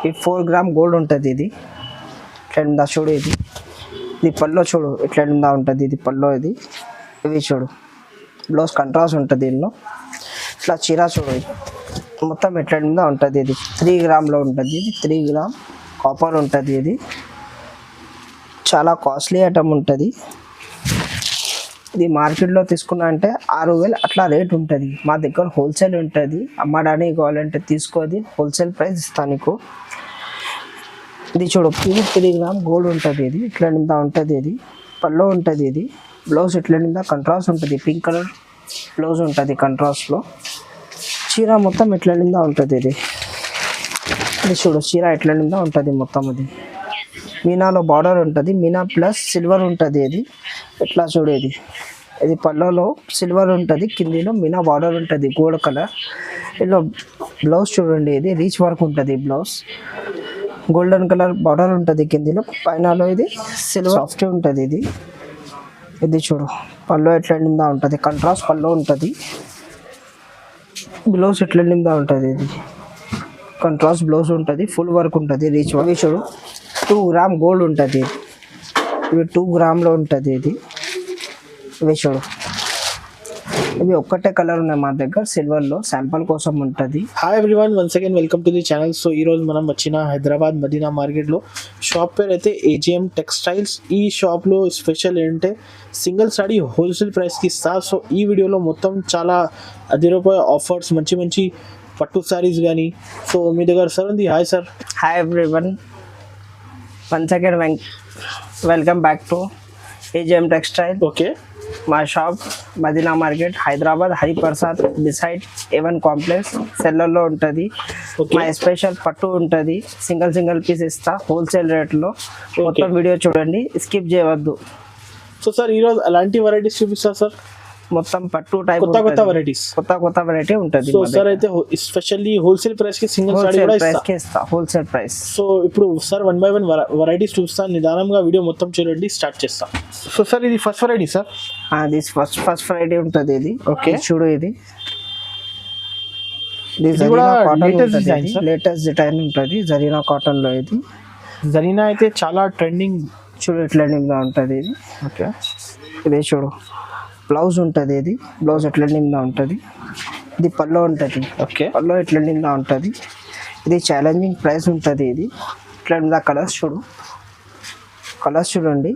ఈ 4 gram gold ఉంటుంది. ఇది ఇట్లా చూడు, ఇది పల్లో చూడు ఇట్లా ఉంటుంది. ఇది పల్లో, ఇది చూడు బ్లౌజ్ కంట్రాస్ట్ ఉంటుంది. దీనిలో ఇట్లా చీర చూడు మొత్తం ఎట్లా ఉంటుంది. ఇది 3 గ్రామ్లో ఉంటుంది. ఇది 3 గ్రామ్ కాపర్ ఉంటుంది. ఇది చాలా కాస్ట్లీ ఐటమ్ ఉంటుంది. ఇది మార్కెట్లో తీసుకున్నా అంటే 6,000 అట్లా రేట్ ఉంటుంది. మా దగ్గర హోల్సేల్ ఉంటుంది. అమ్మడానికి కావాలంటే తీసుకోది, హోల్సేల్ ప్రైస్ ఇస్తాను నీకు. ఇది చూడు, ఇది 3 గ్రామ్ గోల్డ్ ఉంటుంది. ఇది ఇట్లా ఉంటుంది. ఇది పల్లో ఉంటుంది. ఇది బ్లౌజ్ ఇట్లా కంట్రాస్ట్ ఉంటుంది. పింక్ కలర్ బ్లౌజ్ ఉంటుంది కంట్రాస్ట్లో. చీర మొత్తం ఇట్లా ఉంటుంది. ఇది చూడు, చీర ఇట్లా ఉంటుంది మొత్తం. అది మీనాలో బార్డర్ ఉంటుంది. మీనా ప్లస్ సిల్వర్ ఉంటుంది. ఇది ఇట్లా చూడు, ఇది పల్లోలో సిల్వర్ ఉంటుంది. కిందిలో మీనా బార్డర్ ఉంటుంది గోల్డ్ కలర్. ఇలా బ్లౌజ్ చూడండి, ఇది రీచ్ వర్క్ ఉంటుంది. బ్లౌజ్ గోల్డెన్ కలర్ బార్డర్ ఉంటుంది కిందిలో. పైనలో ఇది సిల్వర్ సాఫ్ట్ ఉంటుంది. ఇది చూడు, పల్లో ఎట్లా ఉంటుంది. కంట్రాస్ట్ పల్లో ఉంటుంది. బ్లౌజ్ ఎట్లా ఉంటుంది. ఇది కంట్రాస్ట్ బ్లౌజ్ ఉంటుంది. ఫుల్ వర్క్ ఉంటుంది. Reach work. చూడు 2 గ్రామ్ గోల్డ్ ఉంటుంది. ఇవి 2 గ్రామ్లో ఉంటుంది. ఇవి చూడు, ఇవి ఒక్కటే కలర్ ఉన్నాయి మా దగ్గర సిల్వర్లో, శాంపుల్ కోసం ఉంటుంది. Hi everyone, once again welcome to the channel. So ఈరోజు మనం వచ్చిన హైదరాబాద్ మదీనా మార్కెట్లో షాప్ పేరు అయితే AGM టెక్స్టైల్స్. ఈ షాప్లో స్పెషల్ ఏంటంటే సింగిల్ సారీ హోల్సేల్ ప్రైస్కి ఇస్తా. సో ఈ వీడియోలో మొత్తం చాలా రూపాయ ఆఫర్స్, మంచి మంచి పట్టు సారీస్ కానీ. సో మీ దగ్గర సార్ ఉంది. Hi sir. Hi everyone, once again welcome back to AGM textile. Okay, మా shop Madina market, Hyderabad, Hariprasad beside A1 complex సెల్లర్లో ఉంటుంది. మా స్పెషల్ పట్టు ఉంటుంది. సింగిల్ పీస్ ఇస్తా హోల్సేల్ రేట్లో. మొత్తం వీడియో చూడండి, స్కిప్ చేయవద్దు. సో సార్ ఈరోజు అలాంటి వెరైటీస్ చూపిస్తారు సార్. మొత్తం పట్టు టైప్ కొత్త వెరైటీస్, కొత్త వెరైటీ ఉంటుంది. సో సార్ అయితే స్పెషల్లీ హోల్సేల్ ప్రైస్ కి సింగిల్ సారీ కూడా ఇస్తా, హోల్సేల్ ప్రైస్. సో ఇప్పుడు సార్ 1 by 1 వెరైటీస్ చూపిస్తాను. నిదానంగా వీడియో మొత్తం చూడండి, స్టార్ట్ చేస్తాం. సో సార్ ఇది first variety sir. This first variety ఉంటుంది. ఇది ఓకే చూడు, ఇది లేటెస్ట్ డిజైన్ ఉంటుంది. జరీనా కాటన్ లో. ఇది జరీనా అయితే చాలా ట్రెండింగ్. చూడు ట్రెండింగ్ గా ఉంటుంది. ఇది ఓకే, ఇది చూడు బ్లౌజ్ ఉంటుంది. ఇది బ్లౌజ్ ఎట్లెండింగ్గా ఉంటుంది. ఇది పల్లో ఉంటుంది. ఓకే, పల్లో ఎట్లెండింగ్గా ఉంటుంది. ఇది ఛాలెంజింగ్ ప్రైస్ ఉంటుంది. ఇది ఇట్లా కలర్స్ చూడండి.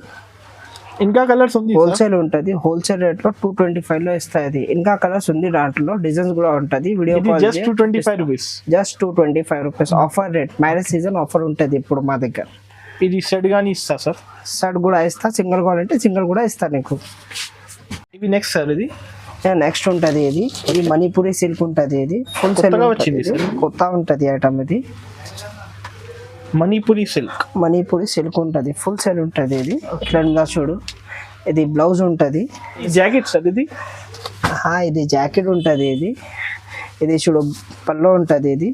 ఇంకా కలర్స్ ఉంది. హోల్సేల్ ఉంటుంది. హోల్సేల్ రేట్లో 225లో ఇస్తాయి. ఇంకా కలర్స్ ఉంది, దాంట్లో డిజైన్స్ కూడా ఉంటుంది. Video call just 225 rupees. Just 225 rupees. Offer rate, marriage season offer ఉంటుంది ఇప్పుడు మా దగ్గర. ఇది సెట్ గానీ ఇస్తా సార్. సెట్ కూడా ఇస్తా, సింగిల్ కావాలంటే సింగిల్ కూడా ఇస్తా నీకు. ఇవి నెక్స్ట్ సార్. ఇది నెక్స్ట్ ఉంటుంది. ఇది మణిపూరి సిల్క్ ఉంటుంది. ఇది ఫుల్ సేల్ వచ్చింది, కొత్త ఉంటుంది ఐటమ్. ఇది మణిపూరి సిల్క్ ఉంటుంది. ఫుల్ సేల్ ఉంటుంది. ఇది ఇట్లా చూడు, ఇది బ్లౌజ్ ఉంటుంది. Jacket sir. ఇది జాకెట్ ఉంటుంది. ఇది చూడు పల్లో ఉంటుంది. ఇది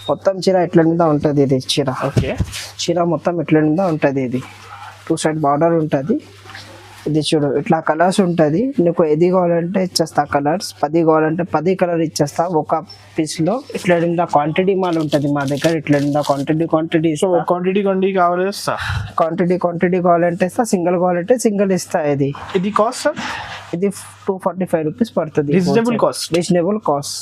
మొత్తం చీర ఎట్లా ఉంటుంది. ఇది చీర మొత్తం ఎట్లా ఉంటుంది. ఇది 2 సైడ్ బార్డర్ ఉంటుంది. ఇది చూడు, ఇట్లా కలర్స్ ఉంటుంది. నీకు ఏది కావాలంటే ఇచ్చేస్తా కలర్స్. 10 కావాలంటే 10 కలర్ ఇచ్చేస్తా ఒక పీస్లో. ఇట్లా క్వాంటిటీ మాల్ ఉంటుంది మా దగ్గర. ఇట్లా క్వాంటిటీ కావాలంటే ఇస్తా, సింగిల్ కావాలంటే సింగిల్ ఇస్తా. ఇది కాస్ట్ సార్. ఇది 245 రూపీస్ పడుతుంది. Reasonable cost.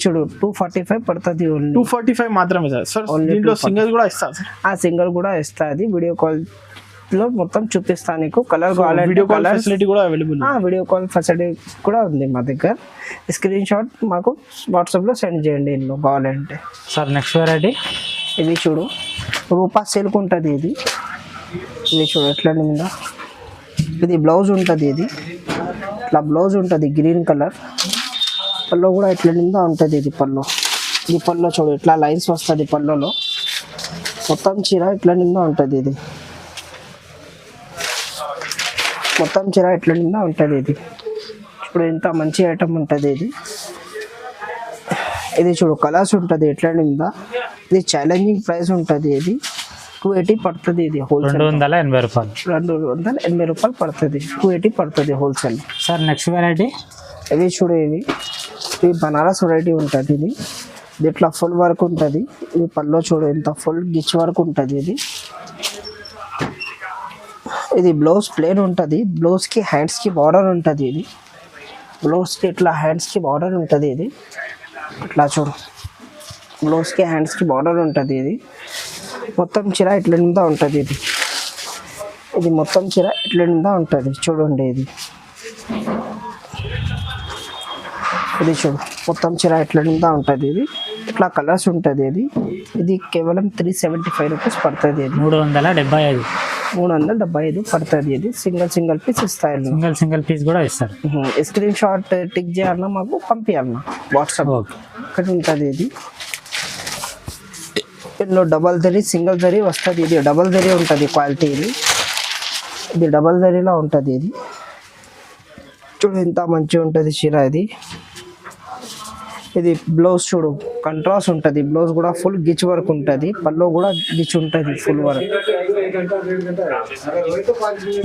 చూడు 245 పడుతుంది. 245 మాత్రమే సార్. దీంట్లో సింగిల్ కూడా ఇస్తా. సింగిల్ కూడా ఇస్తా. అది వీడియో కాల్ లో మొత్తం చూపిస్తా నీకు. కలర్ కావాలంటే వీడియో కాల్ ఫెసిలిటీ కూడా అవైలబుల్. వీడియో కాల్ ఫెసిలిటీ కూడా ఉంది మా దగ్గర. స్క్రీన్ షాట్ మాకు వాట్సాప్లో సెండ్ చేయండి ఇందులో కావాలంటే. సార్ నెక్స్ట్ వెరైటీ ఇది చూడు, రూపా సిల్క్ ఉంటుంది. ఇది చూడు ఎట్లా ఉందా. ఇది బ్లౌజ్ ఉంటుంది. ఇట్లా బ్లౌజ్ ఉంటుంది గ్రీన్ కలర్. పల్లో కూడా ఎట్లా ఉంటుంది. ఇది పల్లో చూడు, ఇట్లా లైన్స్ వస్తుంది పల్లోలో. మొత్తం చీర ఇట్లా ఉంటుంది. ఇది మొత్తం చీర ఎట్లా ఉంటుంది. ఇది ఇప్పుడు ఇంత మంచి ఐటమ్ ఉంటుంది. ఇది చూడు కలర్స్ ఉంటుంది. ఎట్లా ఇది ఛాలెంజింగ్ ప్రైస్ ఉంటుంది. ఇది 280 పడుతుంది. ఇది హోల్సేల్ 280 రూపాయలు. 280 రూపాయలు పడుతుంది. 280 పడుతుంది హోల్సేల్. సార్ నెక్స్ట్ వెరైటీ ఇది చూడు, ఇది బనారస్ వెరైటీ ఉంటుంది. ఇది ఇట్లా ఫుల్ వర్క్ ఉంటుంది. ఇది పల్లో చూడు ఎంత ఫుల్ గిచ్ వర్క్ ఉంటుంది. ఇది బ్లౌజ్ ప్లేన్ ఉంటుంది. బ్లౌజ్కి హ్యాండ్స్కి బార్డర్ ఉంటుంది. ఇది బ్లౌజ్కి ఇట్లా హ్యాండ్స్కి బార్డర్ ఉంటుంది. ఇది ఇట్లా చూడు బ్లౌజ్కి హ్యాండ్స్కి బార్డర్ ఉంటుంది. ఇది మొత్తం చీర ఇట్లా నిందా ఉంటుంది. ఇది మొత్తం చీర ఇట్లా నిందా ఉంటుంది. చూడండి ఇది చూడు మొత్తం చీర ఇట్లా నిందా ఉంటుంది. ఇది ఇట్లా కలర్స్ ఉంటుంది. ఇది కేవలం 375 రూపీస్ పడుతుంది. 375 375 పడుతుంది. ఇది సింగిల్ పీస్ ఇస్తాయి. సింగిల్ పీస్ కూడా ఇస్తారు. స్క్రీన్ షాట్ టిక్ చేయాలన్నా మాకు పంపించాలన్నా వాట్సాప్ ఇక్కడ ఉంటుంది. ఇందులో డబల్ జరీ సింగిల్ జరీ వస్తుంది. ఇది డబల్ జరీ ఉంటుంది క్వాలిటీ. ఇది డబల్ జరీలా ఉంటుంది. చూడు ఎంత మంచిగా ఉంటుంది చీర. ఇది బ్లౌజ్ చూడు కంట్రాస్ట్ ఉంటుంది. బ్లౌజ్ కూడా ఫుల్ గిచ్ వర్క్ ఉంటుంది. పల్లో కూడా గిచ్ ఉంటుంది ఫుల్ వర్క్.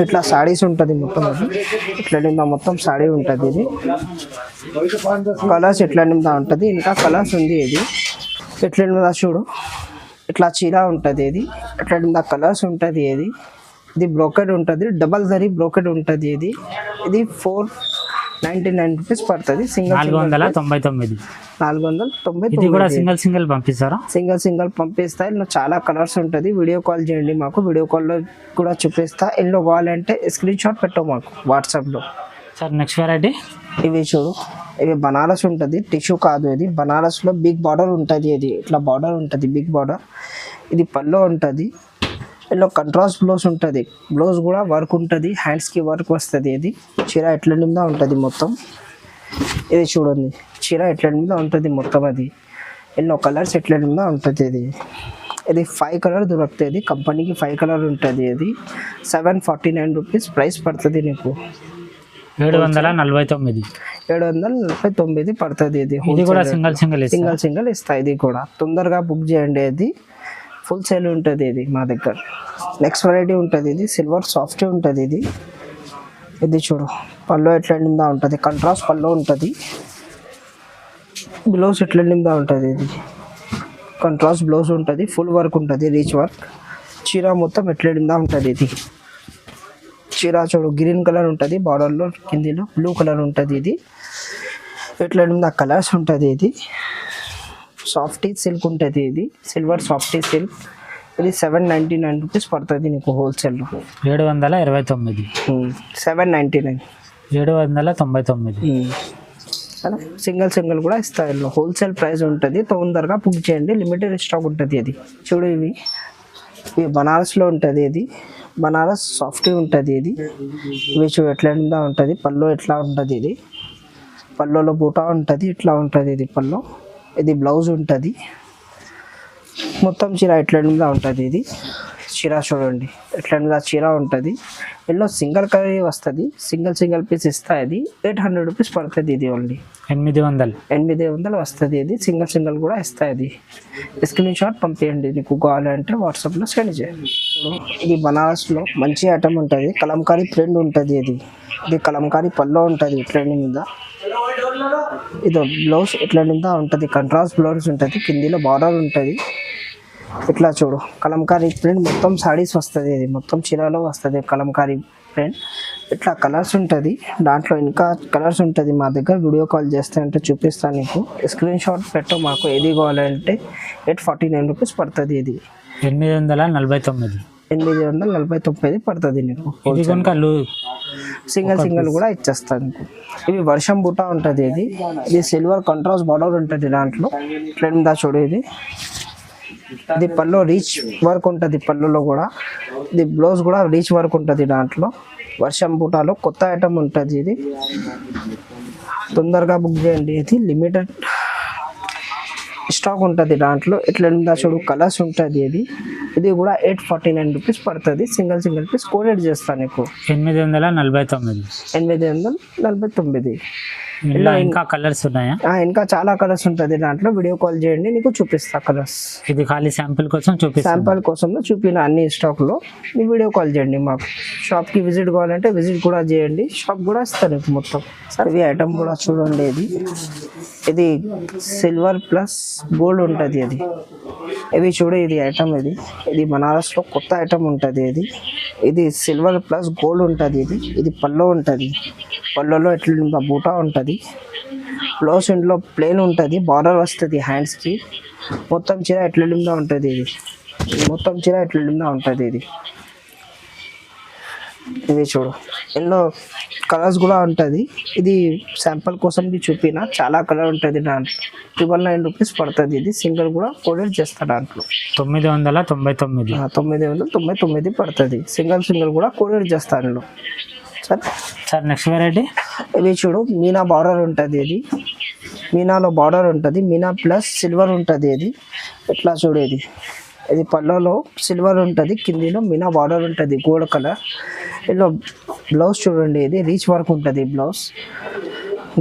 ఇట్లా సాడీస్ ఉంటుంది మొత్తం. ఇట్లా నిందా మొత్తం సాడీ ఉంటుంది. ఇది కలర్స్ ఎట్లా నిందా ఉంటుంది. ఇంకా కలర్స్ ఉంది. ఇది ఎట్లా నిందా చూడు ఇట్లా చీర ఉంటుంది. ఇట్లా నిందా కలర్స్ ఉంటుంది. ఇది బ్రోకెడ్ ఉంటుంది. డబల్ జరీ బ్రోకెడ్ ఉంటుంది. ఇది 499 రూపీస్ పడుతుంది. 499. 499. ఇది కూడా సింగిల్ పంపిస్తారా? సింగిల్ పంపిస్తా. ఇందులో చాలా కలర్స్ ఉంటుంది. వీడియో కాల్ చేయండి మాకు. వీడియో కాల్లో కూడా చూపిస్తా. ఇందులో కావాలంటే స్క్రీన్ షాట్ పెట్టవు మాకు వాట్సాప్లో. సార్ నెక్స్ట్ వెరైటీ ఇవి చూడు ఇవి బనారస్ ఉంటుంది. టిష్యూ కాదు. ఇది బనారస్లో బిగ్ బార్డర్ ఉంటుంది. ఇది ఇట్లా బార్డర్ ఉంటుంది బిగ్ బార్డర్. ఇది పల్లో ఉంటుంది. ఇందులో కంట్రాస్ట్ బ్లౌజ్ ఉంటుంది. బ్లౌజ్ కూడా వర్క్ ఉంటుంది. హ్యాండ్స్కి వర్క్ వస్తుంది. ఇది చీర ఎట్ల నిందా ఉంటుంది మొత్తం. ఇది చూడండి చీర ఎట్ల నిందా ఉంటుంది మొత్తం. అది ఎన్నో కలర్స్ ఎట్ల నిందా ఉంటుంది. ఇది 5 కలర్ దొరుకుతుంది. కంపెనీకి 5 కలర్ ఉంటుంది. ఇది 749 రూపీస్ ప్రైస్ పడుతుంది. నీకు 749 పడుతుంది. ఇది కూడా సింగిల్ ఇస్తాయి. ఇది కూడా తొందరగా బుక్ చేయండి. ఇది ఫుల్ సేల్ ఉంటుంది. ఇది మా దగ్గర. నెక్స్ట్ వెరైటీ ఉంటుంది. ఇది సిల్వర్ సాఫ్ట్ ఉంటుంది. ఇది చూడు పల్లో ఎట్లా నిందా ఉంటుంది. కంట్రాస్ట్ పల్లో ఉంటుంది. బ్లౌజ్ ఎట్లా నిందా ఉంటుంది. ఇది కంట్రాస్ట్ బ్లౌజ్ ఉంటుంది. ఫుల్ వర్క్ ఉంటుంది. Reach work. చీర మొత్తం ఎట్లా నిందా ఉంటుంది. ఇది చీర చూడు గ్రీన్ కలర్ ఉంటుంది. బార్డర్లో కిందిలో బ్లూ కలర్ ఉంటుంది. ఇది ఎట్లా నిందా కలర్స్ ఉంటుంది. ఇది సాఫ్టీ సిల్క్ ఉంటుంది. ఇది సిల్వర్ సాఫ్టీ సిల్క్. ఇది 799 రూపీస్ పడుతుంది నీకు హోల్సేల్లో. 729. 799. 799. సింగిల్ కూడా ఇస్తాయి. హోల్సేల్ ప్రైస్ ఉంటుంది. తొందరగా బుక్ చేయండి. లిమిటెడ్ స్టాక్ ఉంటుంది. అది చూడు ఇవి బనారస్లో ఉంటుంది. ఇది బనారస్ సాఫ్టీ ఉంటుంది. ఇవి చూడు ఎట్లా ఉంటుంది. పల్లో ఎట్లా ఉంటుంది. ఇది పల్లోలో బూటా ఉంటుంది. ఇట్లా ఉంటుంది. ఇది పల్లో. ఇది బ్లౌజ్ ఉంటుంది. మొత్తం చీర ఎట్లా ఉంటుంది. ఇది చీర చూడండి ఎట్లా చీర ఉంటుంది. ఎల్లో సింగిల్ కలర్ వస్తుంది. సింగిల్ పీస్ ఇస్తాయి. ఇది 800 రూపీస్ పడుతుంది. ఇది ఓన్లీ 800 వస్తుంది. ఇది సింగిల్ కూడా ఇస్తాయి. ఇది స్క్రీన్ షాట్ పంపించండి. నీకు కావాలంటే వాట్సాప్లో సెండ్ చేయండి. ఇది బనారస్లో మంచి ఐటమ్ ఉంటుంది. కలంకారీ ప్రింట్ ఉంటుంది. ఇది కలంకారీ పల్లో ఉంటుంది. ట్రెండింగ్ మీద ఇది బ్లౌజ్ ఇట్లా నిందా ఉంటుంది. కంట్రాస్ట్ బ్లౌజ్ ఉంటుంది. కిందిలో బార్డర్ ఉంటుంది. ఇట్లా చూడు కలంకారీ ప్రింట్ మొత్తం సాడీస్ వస్తుంది. ఇది మొత్తం చీరలో వస్తుంది కలంకారీ ప్రింట్. ఇట్లా కలర్స్ ఉంటుంది. దాంట్లో ఇంకా కలర్స్ ఉంటుంది మా దగ్గర. వీడియో కాల్ చేస్తే అంటే చూపిస్తాను నీకు. స్క్రీన్ షాట్ పెట్టు మాకు. ఏది కావాలంటే 849 రూపీస్ పడుతుంది. ఇది 849 పడుతుంది నీకు. సింగిల్ కూడా ఇచ్చేస్తాను. ఇవి వర్షం బూటా ఉంటుంది. ఇది సిల్వర్ కంట్రాస్ట్ బార్డర్ ఉంటుంది. దాంట్లో ఇట్లా చూడు. ఇది పల్లో రీచ్ వర్క్ ఉంటుంది. పళ్ళులో కూడా ఇది బ్లౌజ్ కూడా రీచ్ వర్క్ ఉంటుంది. దాంట్లో వర్షం బూటాలో కొత్త ఐటమ్ ఉంటుంది. ఇది తొందరగా బుక్ చేయండి. ఇది లిమిటెడ్ స్టాక్ ఉంటుంది. దాంట్లో ఇట్లా చూడు కలర్స్ ఉంటుంది. ఇది కూడా 849 రూపీస్ పడుతుంది. సింగిల్ పీస్ కోడెడ్ చేస్తాను నీకు. 849. ఇంకా కలర్స్ ఉన్నాయా? ఇంకా చాలా కలర్స్ ఉంటుంది. దాంట్లో వీడియో కాల్ చేయండి. నీకు చూపిస్తా కలర్స్. ఇది ఖాళీ శాంపిల్ కోసం చూపిన అన్ని స్టాక్ లో వీడియో కాల్ చేయండి. మాకు షాప్ కి విజిట్ కావాలంటే విజిట్ కూడా చేయండి. షాప్ కూడా ఇస్తాను నీకు మొత్తం. ఇవి ఐటమ్ కూడా చూడండి. ఇది ఇది సిల్వర్ ప్లస్ గోల్డ్ ఉంటుంది అది. ఇవి చూడు, ఇది ఐటమ్ ఇది బనారస్లో కొత్త ఐటమ్ ఉంటుంది. ఇది సిల్వర్ ప్లస్ గోల్డ్ ఉంటుంది. ఇది పల్లో ఉంటుంది. పల్లోలో ఎట్లా బూటా ఉంటుంది. బ్లౌజ్ ఇంట్లో ప్లేన్ ఉంటుంది, బార్డర్ వస్తుంది హ్యాండ్స్కి. మొత్తం చీర ఎట్లా ఉంటుంది. మొత్తం చీర ఎట్లా ఉంటుంది. ఇది చూడు, ఎన్నో కలర్స్ కూడా ఉంటుంది. ఇది శాంపుల్ కోసం చూపిన, చాలా కలర్ ఉంటుంది దాంట్లో. 999 రూపీస్ పడుతుంది. ఇది సింగిల్ కూడా కొరియర్ చేస్తా దాంట్లో. 999. 999 పడుతుంది. సింగిల్ కూడా కొరియర్ చేస్తా అందులో. సరే సార్ నెక్స్ట్ వెరైటీ ఇవి చూడు, మీనా బార్డర్ ఉంటుంది. మీనాలో బార్డర్ ఉంటుంది. మీనా ప్లస్ సిల్వర్ ఉంటుంది. ఎట్లా చూడు, ఇది పళ్ళలో సిల్వర్ ఉంటుంది, కిందిలో మీనా బార్డర్ ఉంటుంది గోల్డ్ కలర్. ఇలా బ్లౌజ్ చూడండి, ఇది రీచ్ వర్క్ ఉంటుంది. బ్లౌజ్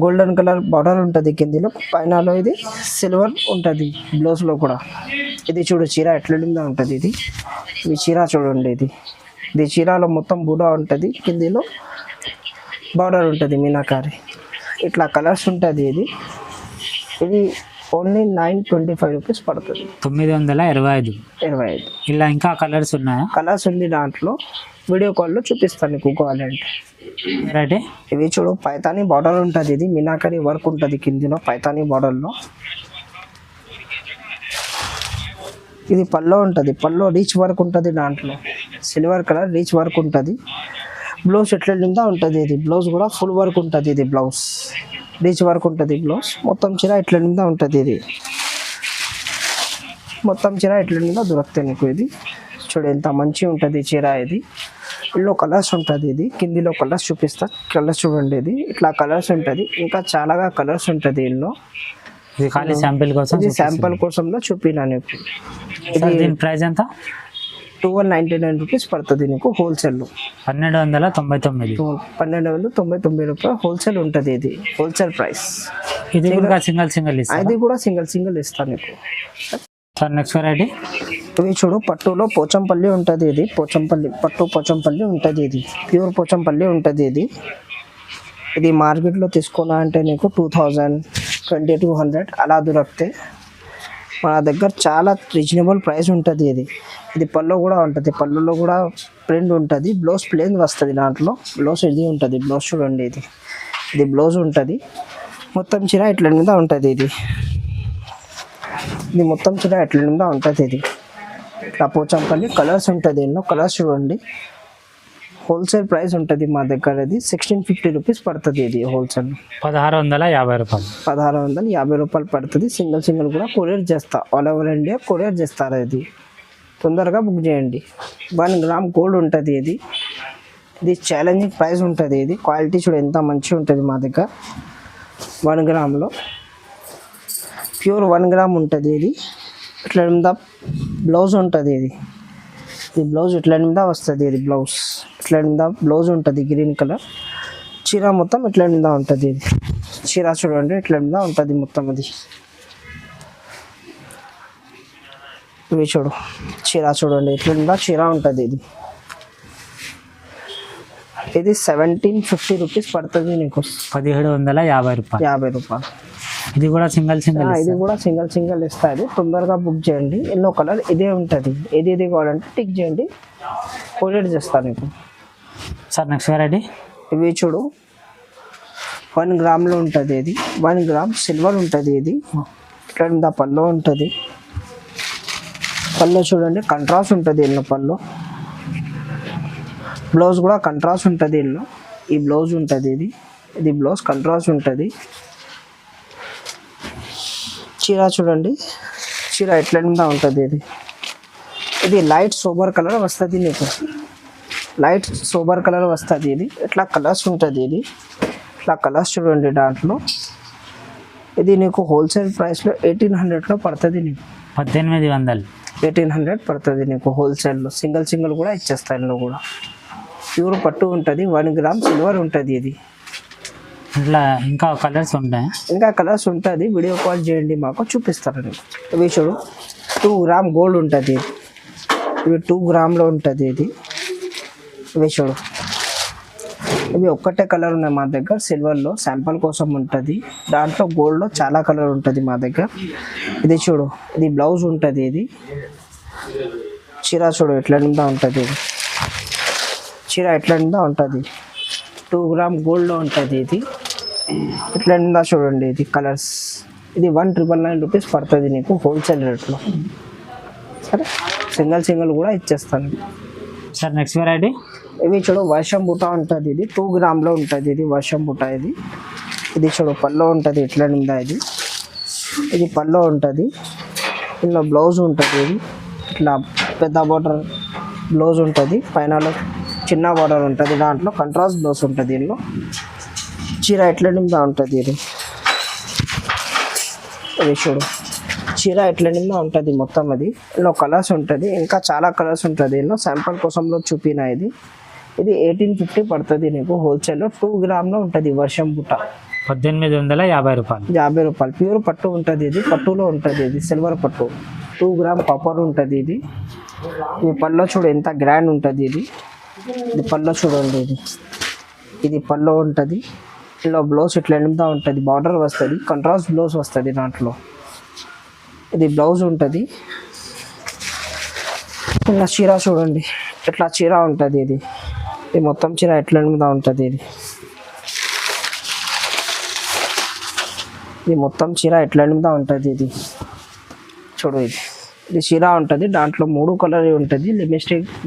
గోల్డెన్ కలర్ బార్డర్ ఉంటుంది కిందిలో, పైనలో ఇది సిల్వర్ ఉంటుంది బ్లౌజ్లో కూడా. ఇది చూడు చీర ఎట్లా ఉంటుంది. ఇది చీర చూడండి, ఇది చీరలో మొత్తం బూడా ఉంటుంది, కిందిలో బార్డర్ ఉంటుంది మీనాకారి. ఇట్లా కలర్స్ ఉంటుంది. ఇది ఓన్లీ 925 రూపీస్ పడుతుంది. 925. ఇలా ఇంకా కలర్స్ ఉన్నాయా? కలర్స్ ఉంది దాంట్లో, వీడియో కాల్లో చూపిస్తాను నీకు కావాలంటే. వెరైటీ ఇవి చూడు, పైతానీ బార్డర్ ఉంటుంది. ఇది మీనాకరి వర్క్ ఉంటుంది కిందిలో పైతానీ బార్డర్లో. ఇది పల్లో ఉంటుంది. పల్లో రీచ్ వర్క్ ఉంటుంది దాంట్లో, సిల్వర్ కలర్ రీచ్ వర్క్ ఉంటుంది. బ్లౌజ్ ఎట్లా ఉంటుంది. ఇది బ్లౌజ్ కూడా ఫుల్ వర్క్ ఉంటుంది. ఇది బ్లౌజ్ రీచ్ వర్క్ ఉంటుంది. బ్లౌజ్ మొత్తం చీర ఎట్లా ఉంటుంది. ఇది మొత్తం చీర ఎట్లా దొరుకుతాయి నీకు. ఇది చూడు ఎంత మంచిగా ఉంటుంది చీర. ఇది ఇల్లో కలర్స్ ఉంటుంది. ఇది కిందిలో కలర్స్ చూపిస్తా, కలర్స్ చూడండి. ఇది ఇట్లా కలర్స్ ఉంటుంది, ఇంకా చాలాగా కలర్స్ ఉంటుంది ఇల్లో. ఇది ఖాళీ శాంపిల్ కోసం, ఇది శాంపుల్ కోసంలో చూపినా నీకు. ఇది దీని ప్రైస్ ఎంత? 1299 రూపీస్ పడుతుంది నీకు హోల్సేల్లో. 1299. 1299 రూపాయలు హోల్సేల్ ఉంటుంది. ఇది హోల్సేల్ ప్రైస్. ఇది కూడా సింగిల్ ఇది కూడా సింగిల్ ఇస్తాను నీకు. సార్ నెక్స్ట్ వెరైటీ ఇవి చూడు, పట్టులో పోచంపల్లి ఉంటుంది. ఇది పట్టు పోచంపల్లి ఉంటుంది. ఇది ప్యూర్ పోచంపల్లి ఉంటుంది. ఇది మార్కెట్లో తీసుకోవాలంటే నీకు 2000, 2200 అలా దొరుకుతాయి. మన దగ్గర చాలా రీజనబుల్ ప్రైస్ ఉంటుంది. ఇది పళ్ళు కూడా ఉంటుంది. పళ్ళులో కూడా ప్రింట్ ఉంటుంది. బ్లౌజ్ ప్లేన్ వస్తుంది దాంట్లో. బ్లౌజ్ ఇది ఉంటుంది. బ్లౌజ్ చూడండి, ఇది బ్లౌజ్ ఉంటుంది. మొత్తం చీర ఇట్లా ఉంటుంది. ఇది మొత్తం చీర ఎట్లా ఉంటుంది. ఇది ఇట్లా పోచంపల్లి కలర్స్ ఉంటుంది. ఎన్నో కలర్స్ చూడండి. హోల్సేల్ ప్రైస్ ఉంటుంది మా దగ్గర. ఇది 1650 రూపీస్ పడుతుంది. ఇది హోల్సేల్ 1650 రూపాయలు. 1650 రూపాయలు పడుతుంది. సింగిల్ కూడా కొరియర్ చేస్తా, ఆల్ ఓవర్ ఇండియా కొరియర్ చేస్తారు. ఇది తొందరగా బుక్ చేయండి. 1 గ్రామ్ గోల్డ్ ఉంటుంది. ఇది ఛాలెంజింగ్ ప్రైస్ ఉంటుంది. ఇది క్వాలిటీ చూడు ఎంత మంచిగా ఉంటుంది మా దగ్గర. 1 గ్రామ్లో ప్యూర్ 1 గ్రామ్ ఉంటుంది. ఇది ఇట్లా మీద బ్లౌజ్ ఉంటుంది. ఇది బ్లౌజ్ ఇట్లా మీద వస్తుంది. ఇది బ్లౌజ్ ఇట్లా మీద బ్లౌజ్ ఉంటుంది. గ్రీన్ కలర్ చీర మొత్తం ఇట్లా మీద ఉంటుంది. ఇది చీర చూడండి ఇట్లా మీద ఉంటుంది మొత్తం. అది ఇవి చూడు, చీర చూడండి ఇట్లా మీద చీర ఉంటుంది. ఇది 1750 రూపీస్ పడుతుంది నీకు. 1750 రూపాయలు. 50 రూపాయలు. ఇది కూడా సింగిల్ ఇది కూడా సింగిల్ ఇస్తుంది. తొందరగా బుక్ చేయండి. ఎల్లో కలర్ ఇదే ఉంటుంది. ఇది కావాలంటే టిక్ చేయండి, కొరియర్ చేస్తాను నీకు. సార్ నెక్స్ట్ వెరైటీ ఇవి చూడు, 1 గ్రామ్లో ఉంటుంది. ఇది 1 గ్రామ్ సిల్వర్ ఉంటుంది. ఇది ఇక్కడ పళ్ళు ఉంటుంది. పళ్ళు చూడండి కంట్రాస్ట్ ఉంటుంది. ఎల్లో పళ్ళు. బ్లౌజ్ కూడా కంట్రాస్ట్ ఉంటుంది. ఎల్లో ఈ బ్లౌజ్ ఉంటుంది. ఇది బ్లౌజ్ కంట్రాస్ట్ ఉంటుంది. చీర చూడండి, చీర ఎట్లా ఉంటుంది. ఇది లైట్ సోబర్ కలర్ వస్తుంది నీకు. లైట్ సోబర్ కలర్ వస్తుంది. ఇది ఇట్లా కలర్స్ ఉంటుంది. ఇట్లా కలర్స్ చూడండి దాంట్లో. ఇది నీకు హోల్సేల్ ప్రైస్లో 1800లో పడుతుంది నీకు. 1800 పడుతుంది నీకు హోల్సేల్లో. సింగిల్ కూడా ఇచ్చేస్తాను. ఇందులో కూడా ప్యూర్ పట్టు ఉంటుంది. 1 గ్రామ్ సిల్వర్ ఉంటుంది. ఇది ఇట్లా ఇంకా కలర్స్ ఉంటాయి. ఇంకా కలర్స్ ఉంటుంది. వీడియో కాల్ చేయండి, మాకు చూపిస్తారు నీకు. ఇవి చూడు, 2 గ్రామ్ గోల్డ్ ఉంటుంది. ఇవి 2 గ్రామ్లో ఉంటుంది. ఇవి చూడు ఇవి ఒక్కటే కలర్ ఉన్నాయి మా దగ్గర, సిల్వర్లో శాంపుల్ కోసం ఉంటుంది. దాంట్లో గోల్డ్లో చాలా కలర్ ఉంటుంది మా దగ్గర. ఇది చూడు, ఇది బ్లౌజ్ ఉంటుంది. ఇది చీర చూడు ఎట్లా నిండా ఉంటుంది. ఇది చీర ఎట్లా నిండా ఉంటుంది. 2 గ్రామ్ గోల్డ్లో ఉంటుంది. ఇది ఎట్లా నిండా చూడండి. ఇది కలర్స్, ఇది 1999 రూపీస్ పడుతుంది నీకు హోల్సేల్ రేట్లో. సరే, సింగిల్ కూడా ఇచ్చేస్తాను. సార్ నెక్స్ట్ వెరైటీ ఇవి చూడు వర్షం బుట్ట ఉంటుంది. ఇది 2 గ్రామ్లో ఉంటుంది. ఇది వర్షం బుట్ట. ఇది చూడు పల్లో ఉంటుంది ఎట్లా నిండా. ఇది పల్లో ఉంటుంది. ఇందులో బ్లౌజ్ ఉంటుంది. ఇది ఇట్లా పెద్ద బార్డర్ బ్లౌజ్ ఉంటుంది, పైన చిన్న బార్డర్ ఉంటుంది. దాంట్లో కంట్రాస్ట్ బ్లౌజ్ ఉంటుంది. దీనిలో చీర ఎట్లా నిండా ఉంటుంది. ఇది చూడు చీర ఎట్లా నిండా ఉంటుంది మొత్తం. అది ఇందులో కలర్స్ ఉంటుంది, ఇంకా చాలా కలర్స్ ఉంటుంది. ఇందులో శాంపుల్ కోసంలో చూపిన. ఇది 1850 పడుతుంది నీకు హోల్సేల్లో. 2 గ్రామ్లో ఉంటుంది వర్షం బుట్ట. 1850 రూపాయలు. 50 రూపాయలు. ప్యూర్ పట్టు ఉంటుంది. ఇది పట్టులో ఉంటుంది. ఇది సిల్వర్ పట్టు. 2 గ్రామ్ కాపర్ ఉంటుంది. ఇది పల్లో చూడు ఎంత గ్రాండ్ ఉంటుంది. ఇది పల్లో చూడండి. ఇది పల్లో ఉంటుంది. ఇలా బ్లౌజ్ ఇట్లా నిండా ఉంటుంది, బార్డర్ వస్తుంది, కంట్రాస్ట్ బ్లౌజ్ వస్తుంది దాంట్లో. ఇది బ్లౌజ్ ఉంటుంది. ఇలా చీర చూడండి ఇట్లా చీర ఉంటుంది. ఇది మొత్తం చీర ఎట్లా నిండా ఉంటుంది. ఇది మొత్తం చీర ఎట్లా నిండా ఉంటుంది. ఇది చూడు, ఇది చీర ఉంటుంది. దాంట్లో 3 కలర్ ఉంటుంది.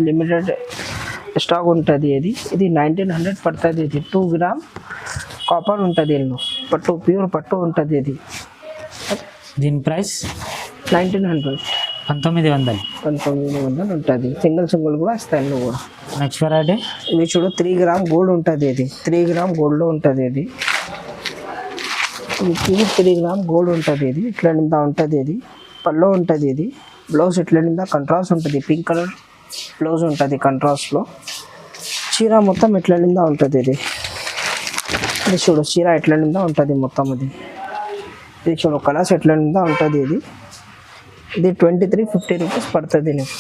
లిమిటెడ్ స్టాక్ ఉంటుంది. ఇది 1900 పడుతుంది. ఇది 2 గ్రామ్ కాపర్ ఉంటుంది. ఇందులో పట్టు, ప్యూర్ పట్టు ఉంటుంది. దీని ప్రైస్ 1900. 1900 ఉంటుంది. సింగిల్ కూడా ఇస్తాయి. ఇందులో కూడా నెక్స్ట్ వెరైటీ ఇది చూడు 3 గ్రామ్ గోల్డ్ ఉంటుంది. 3 గ్రామ్ గోల్డ్లో ఉంటుంది. ఇది 3 గ్రామ్ గోల్డ్ ఉంటుంది. ఇట్లా నిండా ఉంటుంది. పల్లో ఉంటుంది. ఇది బ్లౌజ్ ఇట్లా నిండా కంట్రాస్ట్ ఉంటుంది. పింక్ కలర్ బ్లౌజ్ ఉంటుంది కంట్రాస్ట్లో. చీర మొత్తం ఇట్లా నిండా ఉంటుంది. ఇది చూడు చీర ఎట్లా నిండా ఉంటుంది మొత్తం. ఇది చూడు కలర్స్ ఎట్లా నిండా ఉంటుంది. ఇది 2350 రూపీస్ పడుతుంది నీకు.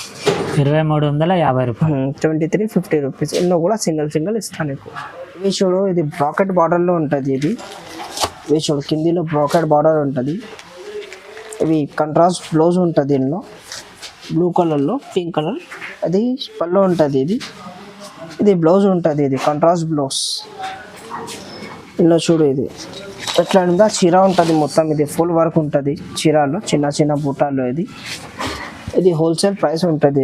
2350 రూపాయలు. 2350 రూపీస్. ఇందులో కూడా సింగిల్ ఇస్తాను నీకు. ఇవి చూడు, ఇది బ్రాకెట్ బార్డర్లో ఉంటుంది. ఇవి చూడు కిందిలో బ్రాకెట్ బార్డర్ ఉంటుంది. ఇవి కంట్రాస్ట్ బ్లౌజ్ ఉంటుంది. ఇందులో బ్లూ కలర్లో పింక్ కలర్ అది పల్లో ఉంటుంది. ఇది బ్లౌజ్ ఉంటుంది. ఇది కంట్రాస్ట్ బ్లౌజ్. ఇందులో చూడు ఇది ఎట్లా ఉందా చీర ఉంటుంది మొత్తం. ఇది ఫుల్ వర్క్ ఉంటుంది చీరలో, చిన్న బూటాల్లో. ఇది హోల్సేల్ ప్రైస్ ఉంటుంది.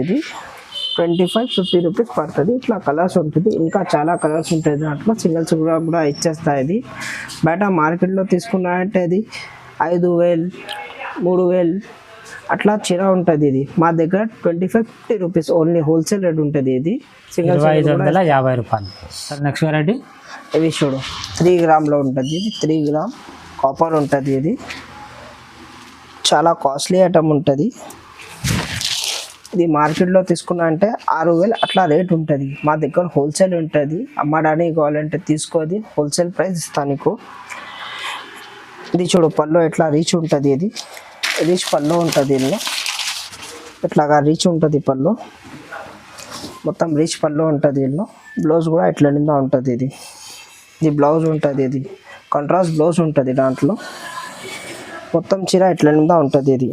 2550 రూపీస్ పడుతుంది. ఇట్లా కలర్స్ ఉంటుంది, ఇంకా చాలా కలర్స్ ఉంటుంది దాంట్లో. సింగిల్స్ కూడా ఇచ్చేస్తాయి. బయట మార్కెట్లో తీసుకున్నారంటే అది 5000, 3000 అట్లా చీర ఉంటుంది. మా దగ్గర 2550 రూపీస్ ఓన్లీ హోల్సేల్ రేట్ ఉంటుంది. 2550 రూపాయలు. సార్ నెక్స్ట్ వెరైటీ ఇవి చూడు 3 గ్రామ్లో ఉంటుంది. 3 గ్రామ్ కాపర్ ఉంటుంది. చాలా కాస్ట్లీ ఐటమ్ ఉంటుంది. ఇది మార్కెట్లో తీసుకున్నా అంటే 6000 అట్లా రేట్ ఉంటుంది. మా దగ్గర హోల్సేల్ ఉంటుంది. అమ్మడానికి కావాలంటే తీసుకోది, హోల్సేల్ ప్రైస్ ఇస్తాను నీకు. ఇది చూడు పల్లో ఎట్లా రీచ్ ఉంటుంది. రీచ్ పల్లో ఉంటుంది. ఇందులో ఇట్లాగా రీచ్ ఉంటుంది పల్లో, మొత్తం రీచ్ పల్లో ఉంటుంది. ఇందులో బ్లౌజ్ కూడా ఎట్లా నిండా ఉంటుంది. ఇది బ్లౌజ్ ఉంటుంది. కాంట్రాస్ట్ బ్లౌజ్ ఉంటుంది దాంట్లో. మొత్తం చీర ఎట్లా నిండా ఉంటుంది.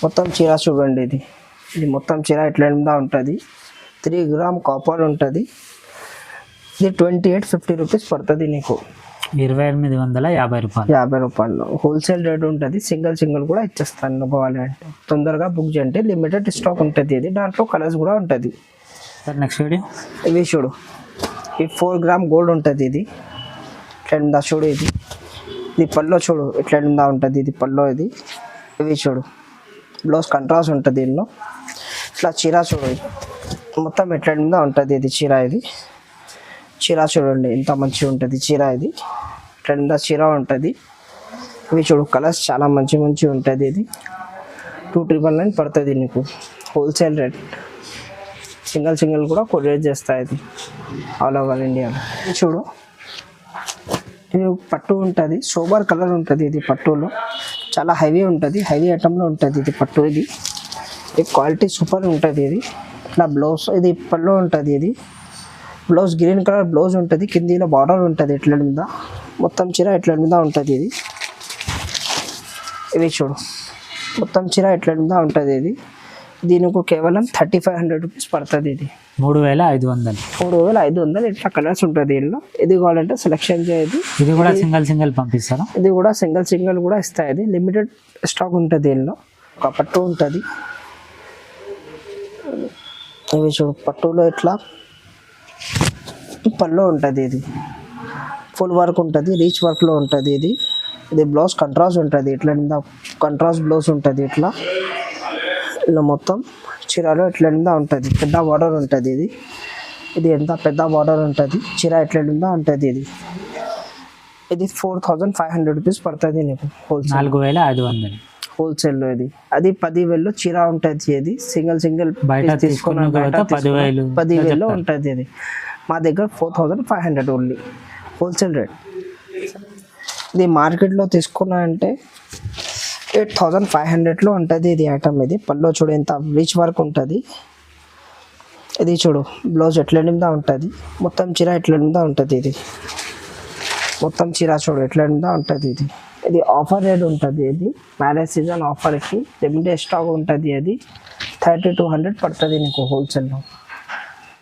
మొత్తం చీర చూడండి. ఇది మొత్తం చీర ఎట్లా నిండా ఉంటుంది. 3 గ్రామ్ కాపర్ ఉంటుంది. ఇది 2850 రూపీస్ పడుతుంది నీకు. 2850 రూపాయలు. 50 రూపాయలు హోల్సేల్ రేట్ ఉంటుంది. సింగిల్ కూడా ఇచ్చేస్తాను కావాలంటే. తొందరగా బుక్ చేయండి. లిమిటెడ్ స్టాక్ ఉంటుంది. దాంట్లో కలర్స్ కూడా ఉంటుంది. సార్ నెక్స్ట్ వీడియో ఇవి చూడు, ఈ 4 గ్రామ్ గోల్డ్ ఉంటుంది. ఇట్లా నిండా చూడు. ఇది పల్లో చూడు ఎట్లా నిండా ఉంటుంది. ఇది పల్లో. ఇవి చూడు బ్లౌజ్ కంట్రాస్ట్ ఉంటుంది. ఇందులో ఇట్లా చీర చూడు మొత్తం ఎట్లా నిండా ఉంటుంది. చీర చూడండి ఎంత మంచిగా ఉంటుంది చీర. ఇట్లా నిండా చీర ఉంటుంది. ఇవి చూడు కలర్స్ చాలా మంచి ఉంటుంది. 2999 పడుతుంది నీకు హోల్సేల్ రేట్. సింగిల్ కూడా కొరియర్ చేస్తాయి ఆల్ ఓవర్ ఇండియాలో. చూడు ఇది పట్టు ఉంటుంది. సోబర్ కలర్ ఉంటుంది. ఇది పట్టులో చాలా హెవీ ఉంటుంది. హెవీ ఐటంలో ఉంటుంది ఇది పట్టు. ఇది క్వాలిటీ సూపర్ ఉంటుంది. ఇట్లా బ్లౌజ్ ఇది పళ్ళు ఉంటుంది. బ్లౌజ్ గ్రీన్ కలర్ బ్లౌజ్ ఉంటుంది, కిందిలో బార్డర్ ఉంటుంది ఇట్లా మీద, మొత్తం చీర ఇట్లా మీద ఉంటుంది ఇది. ఇవి చూడు, మొత్తం చీర ఇట్లా మీద ఉంటుంది ఇది. దీనికి కేవలం 3500 రూపీస్ పడుతుంది ఇది. 3500. 3500. ఇట్లా కలర్స్ ఉంటుంది దీనిలో. ఇది కావాలంటే సెలెక్షన్ చేయదు. ఇది కూడా సింగిల్ పంపిస్తారా? ఇది కూడా సింగిల్ కూడా ఇస్తాయి. ఇది లిమిటెడ్ స్టాక్ ఉంటుంది దీనిలో. ఒక పట్టు ఉంటుంది, ఇవి చూడు పట్టులో ఇట్లా పళ్ళు ఉంటుంది. ఇది ఫుల్ వర్క్ ఉంటుంది, రీచ్ వర్క్లో ఉంటుంది ఇది. ఇది బ్లౌజ్ కంట్రాస్ట్ ఉంటుంది, ఇట్లా మీద కంట్రాస్ట్ బ్లౌజ్ ఉంటుంది. ఇట్లా ఇలా మొత్తం చీరలో ఇట్లా మీద ఉంటుంది, పెద్ద బార్డర్ ఉంటుంది ఇది. ఇది ఎంత పెద్ద బార్డర్ ఉంటుంది, చీర ఇట్లా మీద ఉంటుంది ఇది. ఇది 4500 రూపీస్ పడుతుంది నీకు హోల్సేల్. 4500 హోల్సేల్లో ఇది. అది 10,000 చీర ఉంటుంది. ఇది సింగిల్ బయట తీసుకున్న 10,000 ఉంటుంది. ఇది మా దగ్గర 4500 ఓన్లీ హోల్సేల్ రేట్. ఇది మార్కెట్లో తీసుకున్నా అంటే 8500లో ఉంటుంది ఇది ఐటమ్. ఇది పళ్ళు చూడు ఎంత రిచ్ వర్క్ ఉంటుంది. ఇది చూడు బ్లౌజ్ ఎట్లా నిందా ఉంటుంది, మొత్తం చీర ఎట్లా నిందా ఉంటుంది. ఇది మొత్తం చీర చూడు ఎట్లా నిందా ఉంటుంది. ఇది ఆఫర్ రేట్ ఉంటుంది. ఇది మ్యారేజ్ సీజన్ ఆఫర్కి లిమిటెడ్ స్టాక్ ఉంటుంది. అది 3200 పడుతుంది నీకు హోల్సేల్లో.